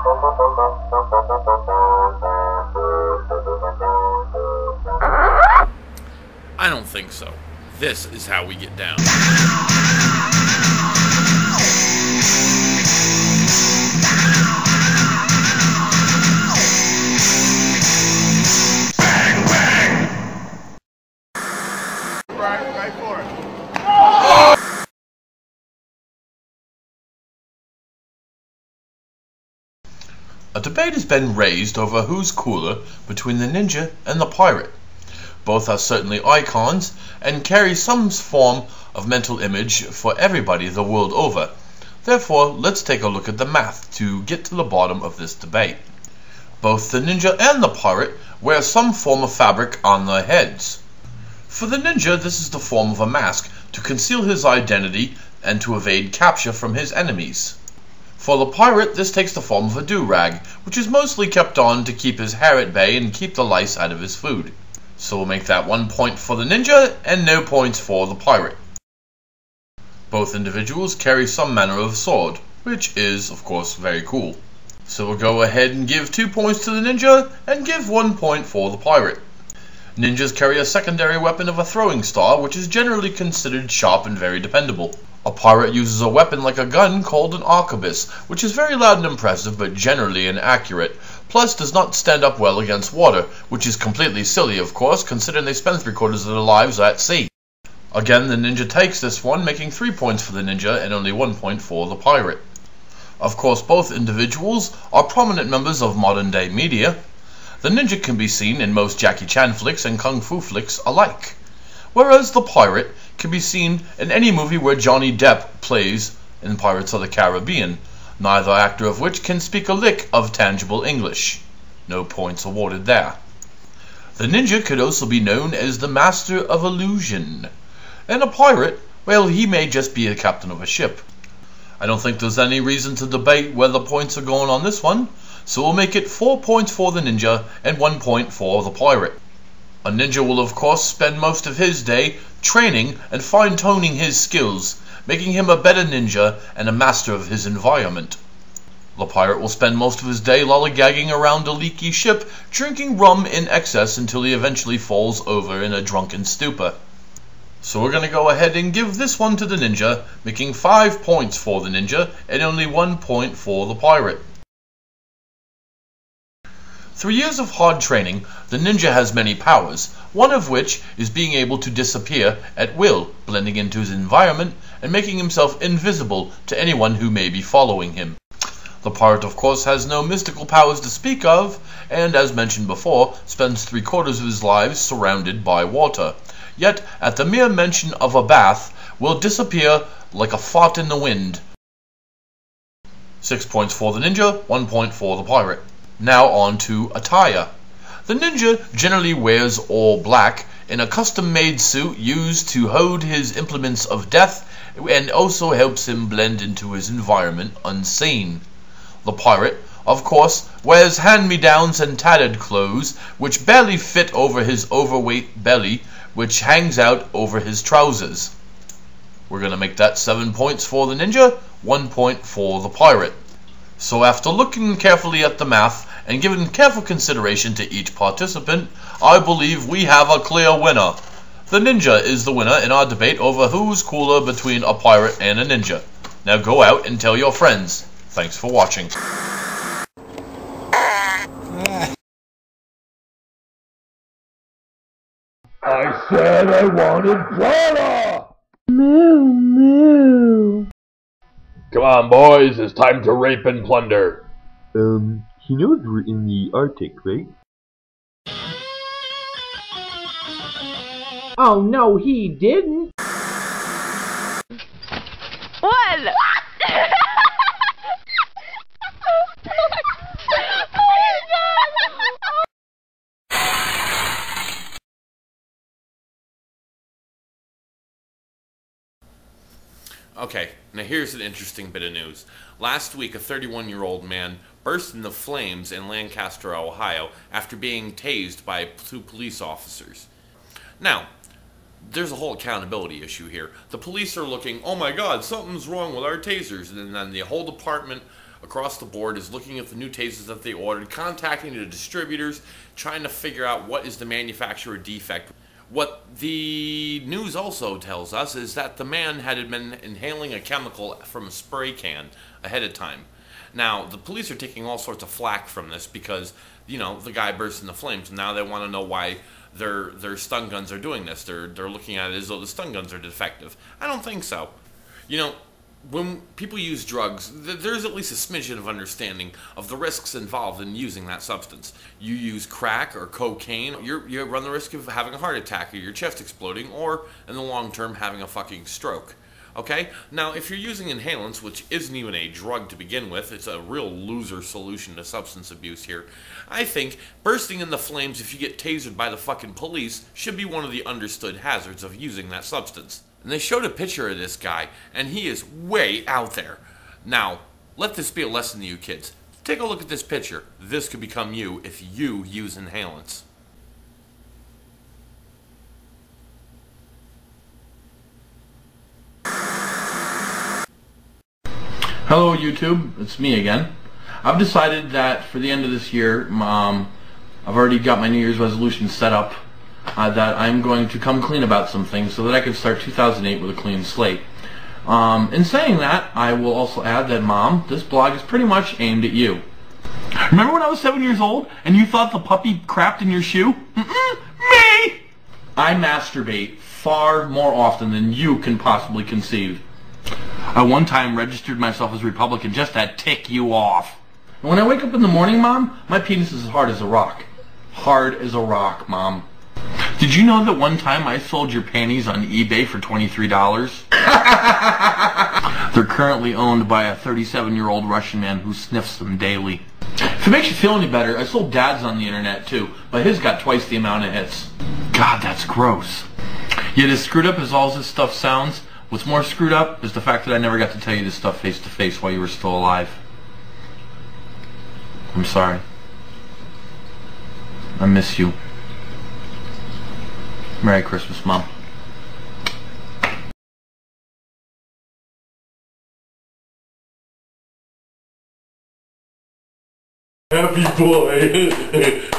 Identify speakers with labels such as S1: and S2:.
S1: I don't think so. This is how we get down.
S2: Right for it.
S3: A debate has been raised over who's cooler between the ninja and the pirate. Both are certainly icons and carry some form of mental image for everybody the world over. Therefore, let's take a look at the math to get to the bottom of this debate. Both the ninja and the pirate wear some form of fabric on their heads. For the ninja, this is the form of a mask to conceal his identity and to evade capture from his enemies. For the pirate, this takes the form of a do-rag, which is mostly kept on to keep his hair at bay and keep the lice out of his food. So we'll make that 1 point for the ninja and no points for the pirate. Both individuals carry some manner of sword, which is, of course, very cool. So we'll go ahead and give 2 points to the ninja and give 1 point for the pirate. Ninjas carry a secondary weapon of a throwing star, which is generally considered sharp and very dependable. A pirate uses a weapon like a gun called an arquebus, which is very loud and impressive but generally inaccurate, plus does not stand up well against water, which is completely silly of course, considering they spend 3/4 of their lives at sea. Again, the ninja takes this one, making 3 points for the ninja and only 1 point for the pirate. Of course, both individuals are prominent members of modern day media. The ninja can be seen in most Jackie Chan flicks and Kung Fu flicks alike, whereas the pirate can be seen in any movie where Johnny Depp plays in Pirates of the Caribbean, neither actor of which can speak a lick of tangible English. No points awarded there. The ninja could also be known as the master of illusion, and a pirate, well, he may just be a captain of a ship. I don't think there's any reason to debate where the points are going on this one, so we'll make it 4 points for the ninja and 1 point for the pirate. A ninja will of course spend most of his day training and fine-tuning his skills, making him a better ninja and a master of his environment. The pirate will spend most of his day lollygagging around a leaky ship, drinking rum in excess until he eventually falls over in a drunken stupor. So we're going to go ahead and give this one to the ninja, making 5 points for the ninja and only 1 point for the pirate. Through years of hard training, the ninja has many powers, one of which is being able to disappear at will, blending into his environment and making himself invisible to anyone who may be following him. The pirate of course has no mystical powers to speak of, and as mentioned before, spends 3/4 of his life surrounded by water, yet at the mere mention of a bath will disappear like a fart in the wind. 6 points for the ninja, 1 point for the pirate. Now on to attire. The ninja generally wears all black in a custom-made suit used to hold his implements of death and also helps him blend into his environment unseen. The pirate, of course, wears hand-me-downs and tattered clothes which barely fit over his overweight belly, which hangs out over his trousers. We're going to make that 7 points for the ninja, 1 point for the pirate. So after looking carefully at the math and giving careful consideration to each participant, I believe we have a clear winner. The ninja is the winner in our debate over who's cooler between a pirate and a ninja. Now go out and tell your friends. Thanks for watching.
S2: I said I wanted Prada!
S4: Moo, moo.
S2: Come on, boys, it's time to rape and plunder.
S4: He knows we're in the Arctic, right?
S5: Oh no, he didn't.
S6: What?
S1: Okay, now here's an interesting bit of news. Last week, a 31-year-old man burst into flames in Lancaster, Ohio, after being tased by 2 police officers. Now, there's a whole accountability issue here. The police are looking, oh my god, something's wrong with our tasers, and then the whole department across the board is looking at the new tasers that they ordered, contacting the distributors, trying to figure out what is the manufacturer defect. What the news also tells us is that the man had been inhaling a chemical from a spray can ahead of time. Now, the police are taking all sorts of flack from this because, you know, the guy burst into flames, and now they want to know why their stun guns are doing this. They're looking at it as though the stun guns are defective. I don't think so. You know, when people use drugs, there's at least a smidgen of understanding of the risks involved in using that substance. You use crack or cocaine, you run the risk of having a heart attack or your chest exploding, or in the long term having a fucking stroke. Okay? Now, if you're using inhalants, which isn't even a drug to begin with, it's a real loser solution to substance abuse here, I think bursting into flames if you get tasered by the fucking police should be one of the understood hazards of using that substance. And they showed a picture of this guy, and he is way out there. Now, let this be a lesson to you kids. Take a look at this picture. This could become you if you use inhalants.
S3: Hello YouTube, it's me again. I've decided that for the end of this year, I've already got my New Year's resolution set up. That I'm going to come clean about some things so that I can start 2008 with a clean slate. In saying that, I will also add that, Mom, this blog is pretty much aimed at you. Remember when I was 7 years old and you thought the puppy crapped in your shoe? Me! I masturbate far more often than you can possibly conceive. I one time registered myself as Republican just to tick you off. And when I wake up in the morning, Mom, my penis is as hard as a rock. Hard as a rock, Mom. Did you know that one time I sold your panties on eBay for $23? They're currently owned by a 37-year-old Russian man who sniffs them daily. If it makes you feel any better, I sold Dad's on the internet too, but his got twice the amount of hits. God, that's gross. Yet as screwed up as all this stuff sounds, what's more screwed up is the fact that I never got to tell you this stuff face to face while you were still alive. I'm sorry. I miss you. Merry Christmas, Mom.
S6: Happy boy.